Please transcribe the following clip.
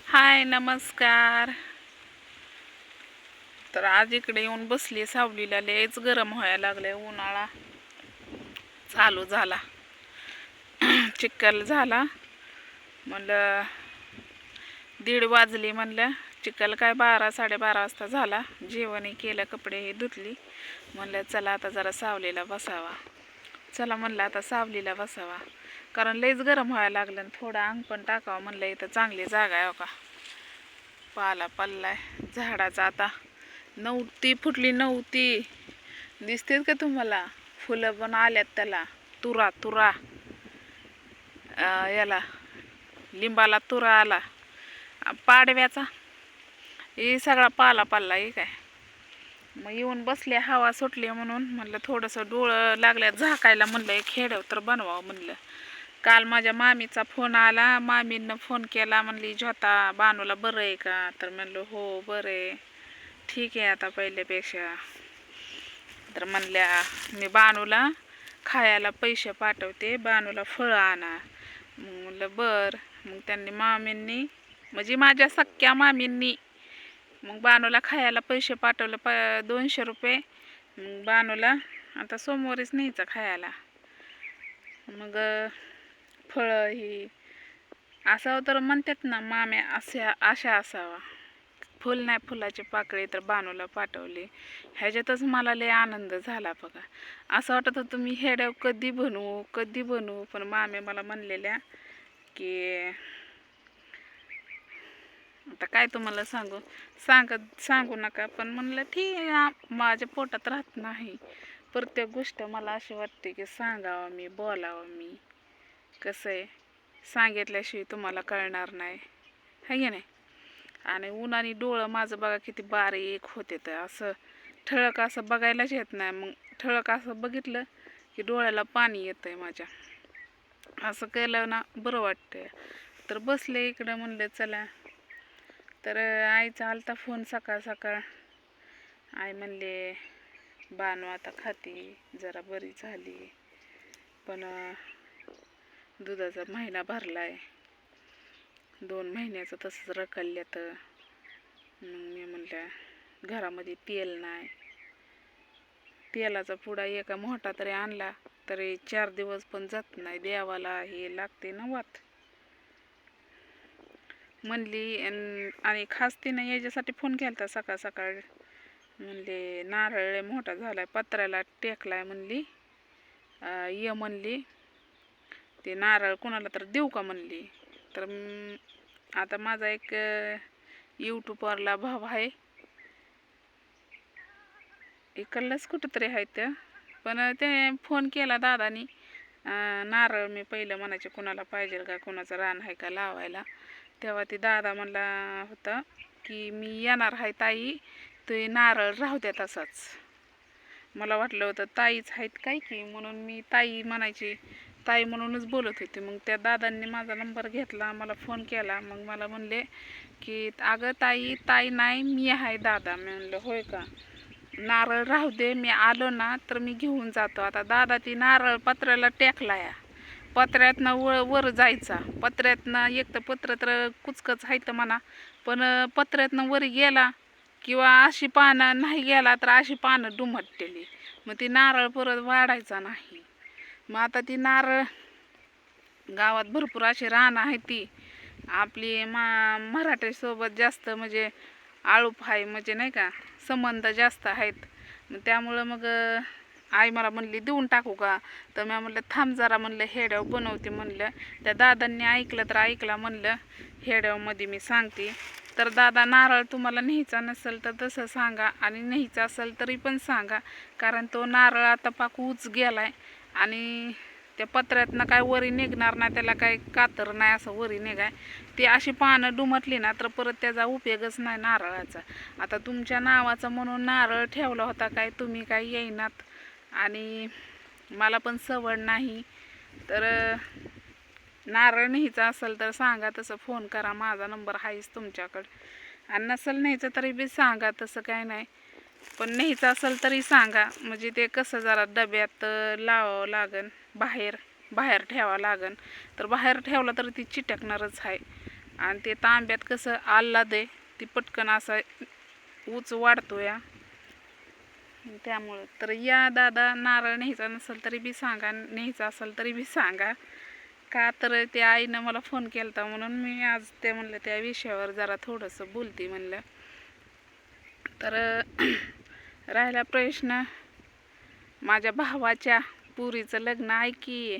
हाय नमस्कार. तर आज इकडे येऊन बसली सावलीला. लयच गरम व्हायला लागले. उन्हाळा चालू झाला. चिखल झाला. म्हणलं 1:30 वाजली. म्हणलं चिखल काय 12-12:30 वाजता झाला. जेवणही केलं, कपडेही धुतली. म्हणलं चला आता जरा सावलीला बसावा. चला म्हणलं आता सावलीला बसावा, कारण लयच गरम व्हायला लागलं. थोडं अंग पण टाकावं म्हणलं. इथं चांगली जागा आहे का, पाला पडलाय झाडाचा. आता नव्हती फुटली नव्हती. दिसतेत का तुम्हाला? फुलं पण आल्यात त्याला. तुरा तुरा याला लिंबाला तुरा आला. पाडव्याचा हे सगळा पाला पडला. हे काय मग येऊन बसले, हवा सुटली म्हणून. म्हणलं थोडंसं डोळं लागल्यात झाकायला. म्हणलं एक खेड्याव तर बनवावं म्हणलं. काल माझ्या मामीचा फोन आला. मामीनं फोन केला. म्हणली झोता बानूला बरं आहे का? तर म्हणलं हो बरं आहे, ठीक आहे आता पहिल्यापेक्षा. तर म्हणल्या मी बानूला खायला पैसे पाठवते, बानूला फळं आणा. म्हणलं बर. मग त्यांनी मामींनी, म्हणजे माझ्या सख्या मामींनी, मग बानूला खायला पैसे पाठवले 200 रुपये. मग बानूला आता सोमवारीच न्यायचं खायला. मग फळं ही असावं तर म्हणतात ना माम्या, अशा असावा. फुल नाही, फुलाची पाकळी तर बानूला पाठवली. ह्याच्यातच मला लय आनंद झाला बघा. असं वाटत होतं मी हेड्याव कधी बनवू. पण मामे मला म्हणलेल्या की आता काय तुम्हाला सांगू नका. पण म्हणलं ठीक आहे, माझ्या पोटात राहत नाही. प्रत्येक गोष्ट मला अशी वाटते की सांगावं मी, बोलावं मी. कसं आहे, सांगितल्याशिवाय तुम्हाला कळणार नाही, है की नाही? आणि उन्हाने डोळं माझं बघा किती बारीक होते. तर असं ठळक असं बघायलाच येत नाही. मग ठळक असं बघितलं की डोळ्याला पाणी येतंय माझ्या. असं केलं ना बरं वाटतंय. तर बसले इकडं. म्हणलं चला. तर आईचा आलता फोन सकाळ सकाळ. आई म्हणले बानू आता खाती, जरा बरी झाली, पण दुधाचा महिना भरलाय, 2 महिन्याचं तसंच रखडल्या. तर मग मी म्हणलं घरामध्ये तेल नाही. तेलाचा पुडा एका मोठा तरी आणला तरी 4 दिवस पण जात नाही. देवाला हे लागते ना वात म्हणली. आणि खास तिनं याच्यासाठी फोन केला सकाळ सकाळ. म्हणले नारळ मोठा झालाय, पत्र्याला टेकलाय. म्हणली ये म्हणली ते नारळ कोणाला तर देऊ का म्हणली. तर आता माझा एक यूट्यूबवरला भाव आहे, इकडलंच कुठंतरी आहे ते. पण ते फोन केला दादानी. नारळ मी पहिलं म्हणायचे कुणाला पाहिजे का, कुणाचं रान आहे का लावायला. तेव्हा ती दादा म्हणला होता की मी येणार आहे ताई, ते नारळ राहू द्या तसाच. मला वाटलं होतं ताईच आहेत काय की, म्हणून मी ताई म्हणायची, ताई म्हणूनच बोलत होते. मग त्या दादांनी माझा नंबर घेतला, मला फोन केला. मग मला म्हणले की अगं ताई नाही, मी आहे दादा. मी म्हणलं होय का, नारळ राहू दे, मी आलो ना तर मी घेऊन जातो. आता दादा ती नारळ पत्र्याला टेकला या, पत्र्यातनं वर जायचा. पत्र्यातनं एक तर पत्र तर कुचकच आहे तर म्हणा, पण पत्र्यातनं वर गेला किंवा अशी पानं नाही गेला तर अशी पानं दुमटलेली. मग ती नारळ परत वाढायचा नाही. मग आता ती नारळ गावात भरपूर अशी रानं आहे. ती आपली मराठीसोबत जास्त म्हणजे आळूप आहे, म्हणजे नाही का, संबंध जास्त आहेत. मग त्यामुळं मग आई मला म्हणली देऊन टाकू का. तर मी म्हणलं थांब जरा, म्हणलं हेड्याव बनवते म्हणलं. त्या दादांनी ऐकलं तर ऐकला. म्हणलं हेड्यावमध्ये मी सांगते. तर दादा नारळ तुम्हाला न्यायचा नसेल तर तसं सांगा, आणि न्यायचा असेल तरी पण सांगा, कारण तो नारळ आता पाक उच गेलाय आणि त्या पत्र्यातनं काय वरी निघणार नाही, त्याला काय कातर नाही असं वरी निघाय. ती अशी पानं दुमटली ना तर परत त्याचा उपयोगच नाही नारळाचा. आता तुमच्या नावाचा म्हणून नारळ ठेवला होता, काय तुम्ही काय येईनात आणि मला पण सवड नाही. तर नारळ न्यायचा असेल तर सांगा, तसं फोन करा. माझा नंबर आहेच तुमच्याकडं. आणि नसेल न्यायचं तरी बी सांगा, तसं काय नाही. पण न्यायचं असेल तरी सांगा, म्हणजे ते कसं जरा डब्यात लावावं लागन, बाहेर ठेवावं लागन. तर बाहेर ठेवलं तर ती चिटकणारच आहे. आणि ते तांब्यात कसं आल्हाद आहे ती पटकन असा ऊच वाढतो या त्यामुळं. तर या दादा, नारळ न्यायचा नसेल तरी बी सांगा, न्यायचा असेल तरी बी सांगा. का तर ते आईनं मला फोन केला होता म्हणून मी आज ते म्हणलं त्या विषयावर जरा थोडंसं बोलते म्हणलं. तर राहिला प्रश्न माझ्या भावाच्या पुरीचं लग्न आहे की